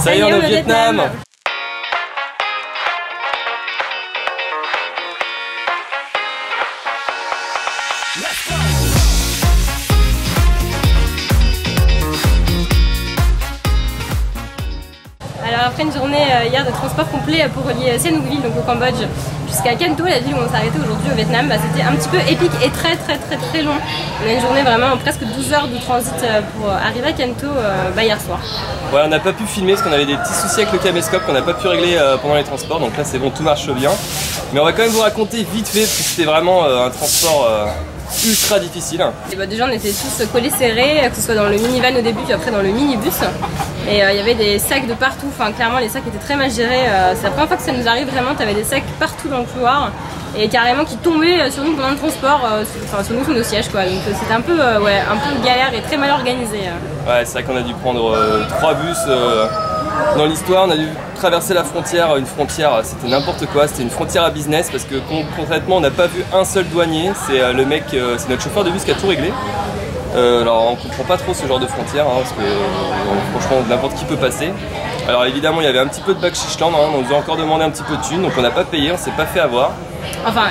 Ça y est, on est au Vietnam. Alors après une journée hier de transport complet pour relier Siem Reap, donc au Cambodge, jusqu'à Can Tho, la ville où on s'est arrêté aujourd'hui au Vietnam, c'était un petit peu épique et très long. On a une journée vraiment presque 12 heures de transit pour arriver à Can Tho hier soir. Ouais, on n'a pas pu filmer parce qu'on avait des petits soucis avec le caméscope qu'on n'a pas pu régler pendant les transports, donc là c'est bon, tout marche bien. Mais on va quand même vous raconter vite fait parce que c'était vraiment un transport ultra difficile. Et déjà on était tous collés serrés, que ce soit dans le minivan au début puis après dans le minibus. Et il y avait des sacs de partout, enfin clairement les sacs étaient très mal gérés. C'est la première fois que ça nous arrive vraiment, tu avais des sacs partout dans le couloir et carrément qui tombaient sur nous pendant le transport, sur nous, sur nos sièges quoi. Donc c'était un peu galère et très mal organisé. Ouais, c'est vrai qu'on a dû prendre 3 bus dans l'histoire, on a dû traverser la frontière, une frontière, c'était n'importe quoi, c'était une frontière à business parce que concrètement on n'a pas vu un seul douanier, c'est le mec, c'est notre chauffeur de bus qui a tout réglé. Alors on comprend pas trop ce genre de frontière parce que franchement n'importe qui peut passer. Alors évidemment il y avait un petit peu de bakshish-land, on nous a encore demandé un petit peu de thunes donc on n'a pas payé, on s'est pas fait avoir. Enfin,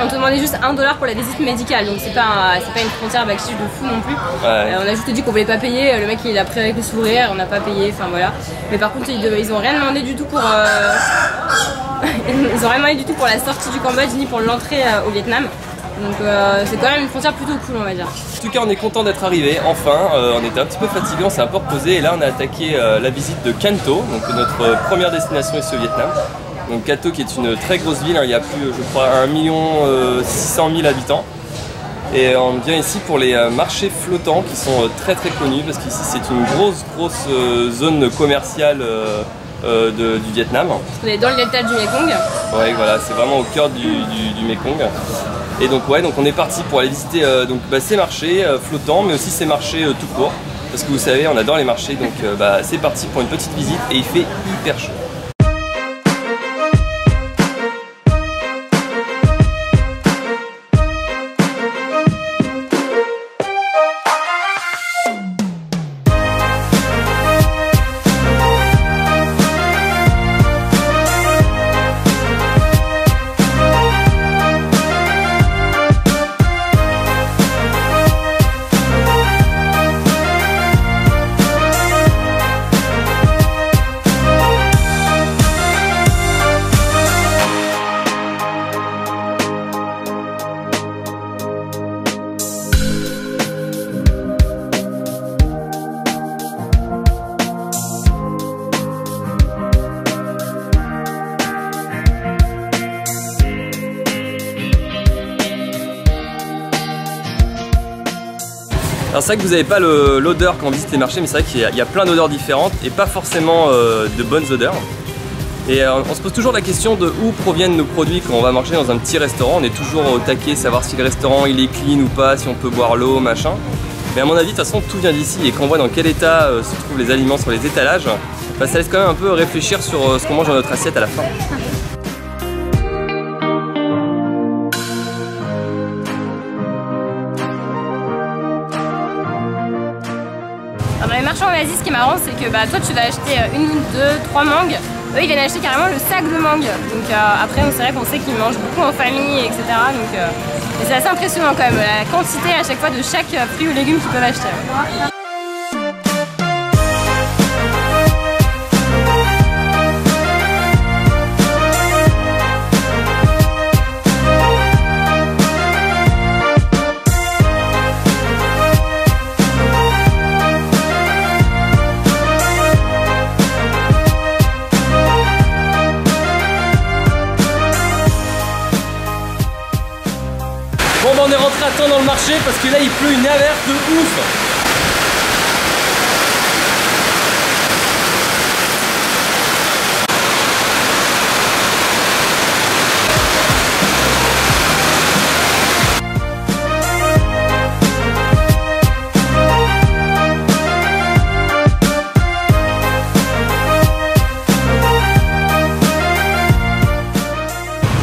on te demandait juste $1 pour la visite médicale, donc c'est pas une frontière bakshish de fou non plus. Ouais. On a juste dit qu'on voulait pas payer, le mec il a pris avec le sourire, on n'a pas payé, enfin voilà. Mais par contre ils ont rien demandé du tout pour ils ont rien demandé du tout pour la sortie du Cambodge ni pour l'entrée au Vietnam. Donc c'est quand même une frontière plutôt cool on va dire. En tout cas on est content d'être arrivé, enfin, on était un petit peu fatigué, on s'est un peu reposé et là on a attaqué la visite de Can Tho, donc notre première destination ici au Vietnam. Donc Can Tho qui est une très grosse ville, il y a plus je crois 1 600 000 habitants. Et on vient ici pour les marchés flottants qui sont très connus parce qu'ici c'est une grosse zone commerciale du Vietnam. On est dans le delta du Mekong. Ouais voilà, c'est vraiment au cœur du Mekong. Et donc ouais, donc on est parti pour aller visiter ces marchés flottants mais aussi ces marchés tout court. Parce que vous savez, on adore les marchés, donc c'est parti pour une petite visite et il fait hyper chaud. Alors c'est vrai que vous n'avez pas l'odeur quand on visite les marchés, mais c'est vrai qu'il y a plein d'odeurs différentes et pas forcément de bonnes odeurs. Et on se pose toujours la question de où proviennent nos produits quand on va manger dans un petit restaurant. On est toujours au taquet, savoir si le restaurant il est clean ou pas, si on peut boire l'eau, machin. Mais à mon avis, de toute façon, tout vient d'ici et quand on voit dans quel état se trouvent les aliments sur les étalages, ça laisse quand même un peu réfléchir sur ce qu'on mange dans notre assiette à la fin. Dans les marchands en Asie, ce qui est marrant, c'est que toi tu vas acheter 1, 2, 3 mangues. Eux ils viennent acheter carrément le sac de mangues. Donc après c'est vrai qu'on sait qu'ils mangent beaucoup en famille, etc. Donc c'est assez impressionnant quand même, la quantité à chaque fois de chaque fruit ou légumes qu'ils peuvent acheter. Bon on est rentré à temps dans le marché parce que là il pleut une averse de ouf.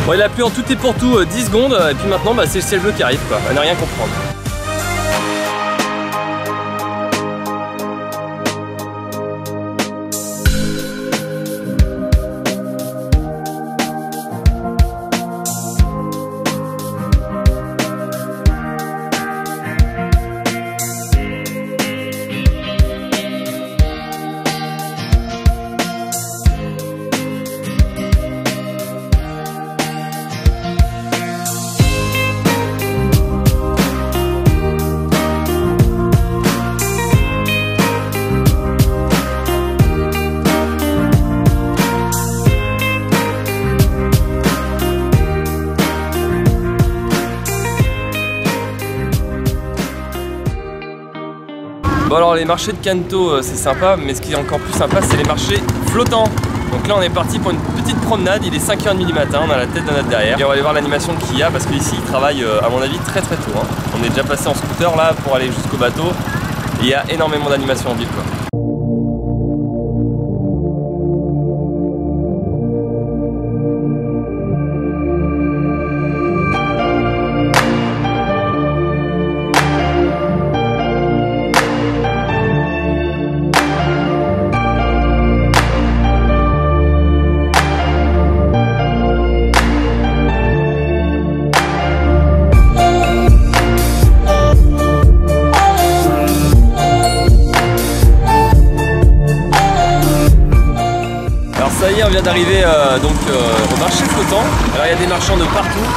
Bon, il a plu en tout et pour tout 10 secondes et puis maintenant c'est le ciel bleu qui arrive quoi, à ne rien comprendre. Bon alors les marchés de Kanto c'est sympa, mais ce qui est encore plus sympa c'est les marchés flottants. Donc là on est parti pour une petite promenade, il est 5h30 du matin, on a la tête d'un autre derrière. Et on va aller voir l'animation qu'il y a parce qu'ici ils travaillent à mon avis très très tôt. Hein. On est déjà passé en scooter là pour aller jusqu'au bateau. Et il y a énormément d'animation en ville quoi. On vient d'arriver au marché flottant. Alors il y a des marchands de partout.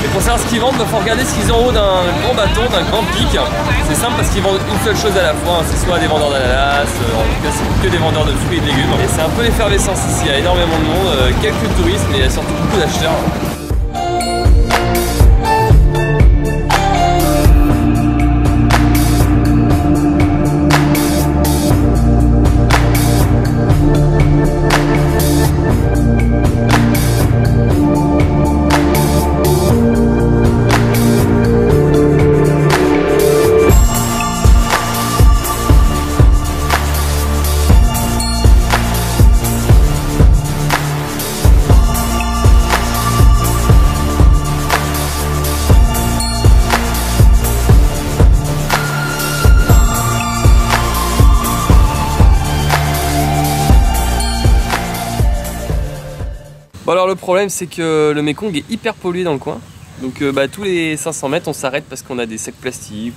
Et pour savoir ce qu'ils vendent, il faut regarder ce qu'ils ont en haut d'un grand bâton, d'un grand pic. C'est simple parce qu'ils vendent une seule chose à la fois. C'est soit des vendeurs d'ananas, en tout cas c'est que des vendeurs de fruits et de légumes. Et c'est un peu l'effervescence ici. Il y a énormément de monde, quelques touristes, mais il y a surtout beaucoup d'acheteurs. Bon alors le problème c'est que le Mekong est hyper pollué dans le coin. Donc tous les 500 mètres on s'arrête parce qu'on a des sacs plastiques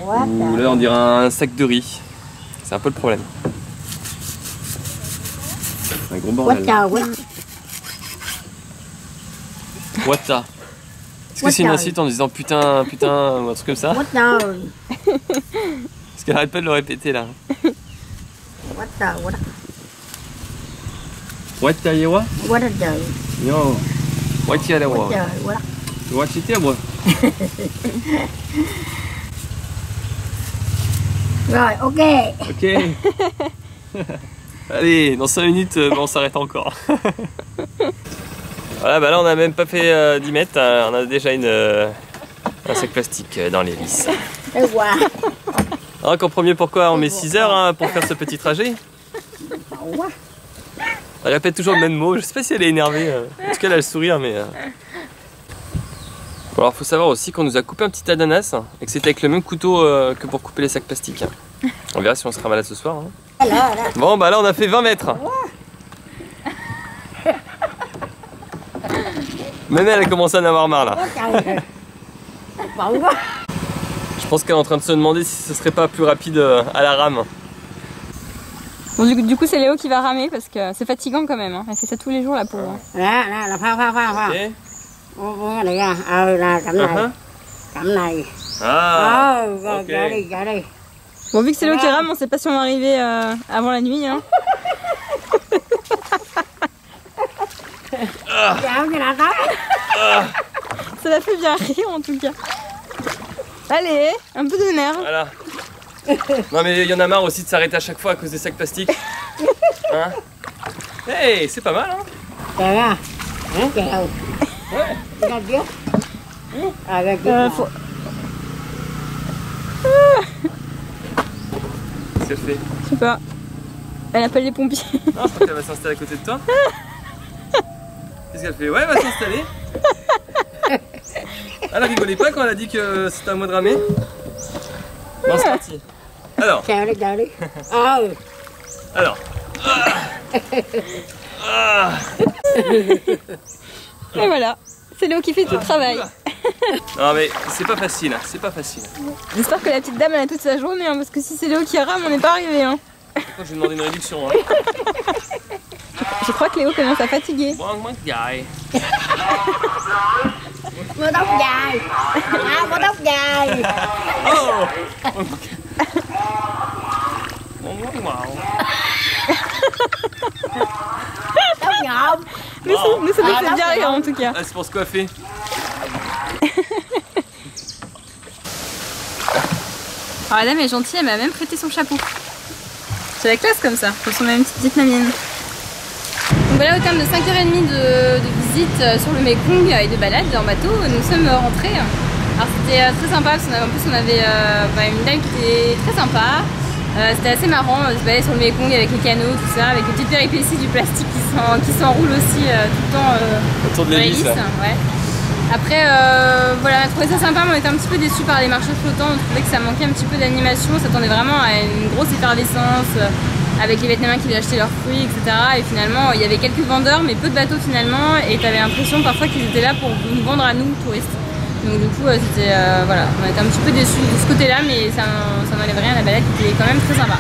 ou là on dirait un sac de riz. C'est un peu le problème. Un gros bordel. Wata. Est-ce que c'est une insulte en disant putain, putain ou un truc comme ça? Parce qu'elle arrête pas de le répéter là. Wata yewa? Yo. Wata yewa. Wata yewa. Rồi, ok. Ok. Allez, dans 5 minutes, on s'arrête encore. Voilà, bah là on a même pas fait 10 mètres, on a déjà un sac plastique dans les vis. Alors qu'en premier, pourquoi on met 6 heures hein, pour faire ce petit trajet? Elle répète toujours le même mot, je sais pas si elle est énervée, en tout cas elle a le sourire mais... Bon, alors faut savoir aussi qu'on nous a coupé un petit ananas et que c'était avec le même couteau que pour couper les sacs plastiques. On verra si on sera malade ce soir. Hein. Bon bah là on a fait 20 mètres. Même elle a commencé à en avoir marre là. Je pense qu'elle est en train de se demander si ce serait pas plus rapide à la rame. Bon, du coup c'est Léo qui va ramer parce que c'est fatigant quand même, hein. Elle fait ça tous les jours la pauvre. Okay. Okay. Bon vu que c'est Léo qui rame, on sait pas si on va arriver avant la nuit. Hein. Ça l'a fait bien rire en tout cas. Allez, un peu de nerfs. Voilà. Non mais il y en a marre aussi de s'arrêter à chaque fois à cause des sacs plastiques. Hein? Hey, c'est pas mal hein? Faut... Qu'est-ce qu'elle fait? Je sais pas. Elle appelle les pompiers. Non, je crois qu'elle va s'installer à côté de toi. Qu'est-ce qu'elle fait? Ouais, elle va s'installer. Elle rigolait pas quand elle a dit que c'était à moi de ramer. Bon, c'est parti. Alors. Alors. Et voilà. C'est Léo qui fait tout le travail. Non mais c'est pas facile, hein. C'est pas facile. J'espère que la petite dame elle a toute sa journée, hein, parce que si c'est Léo qui rame, on n'est pas arrivé. Hein. Je vais demander une réduction. Hein. Je crois que Léo commence à fatiguer. Moins dài. Mưa tóc dài. Mưa tóc dài. Tóc nhộm. Mais ça nous fait bien rire en tout cas. Ah, c'est pour se coiffer. Alors la dame est gentille, elle m'a même prêté son chapeau. C'est la classe comme ça, pour son même petite vietnamienne. Donc voilà, au terme de 5h30 de visite sur le Mekong et de balade en bateau, nous sommes rentrés. Alors c'était très sympa parce qu'en plus on avait une dame qui était très sympa. C'était assez marrant de se balader sur le Mekong avec les canaux, tout ça, avec les petites péripéties du plastique qui s'enroule aussi tout le temps autour de l'hélice. Ouais. Après, voilà, on a trouvé ça sympa, mais on était un petit peu déçus par les marchés flottants. On trouvait que ça manquait un petit peu d'animation. On s'attendait vraiment à une grosse effervescence avec les Vietnamiens qui venaient acheter leurs fruits, etc. Et finalement, il y avait quelques vendeurs, mais peu de bateaux finalement. Et tu avais l'impression parfois qu'ils étaient là pour nous vendre à nous, touristes. Donc du coup, c'était voilà, on était un petit peu déçus de ce côté-là, mais ça n'enlève rien à la balade qui était quand même très sympa.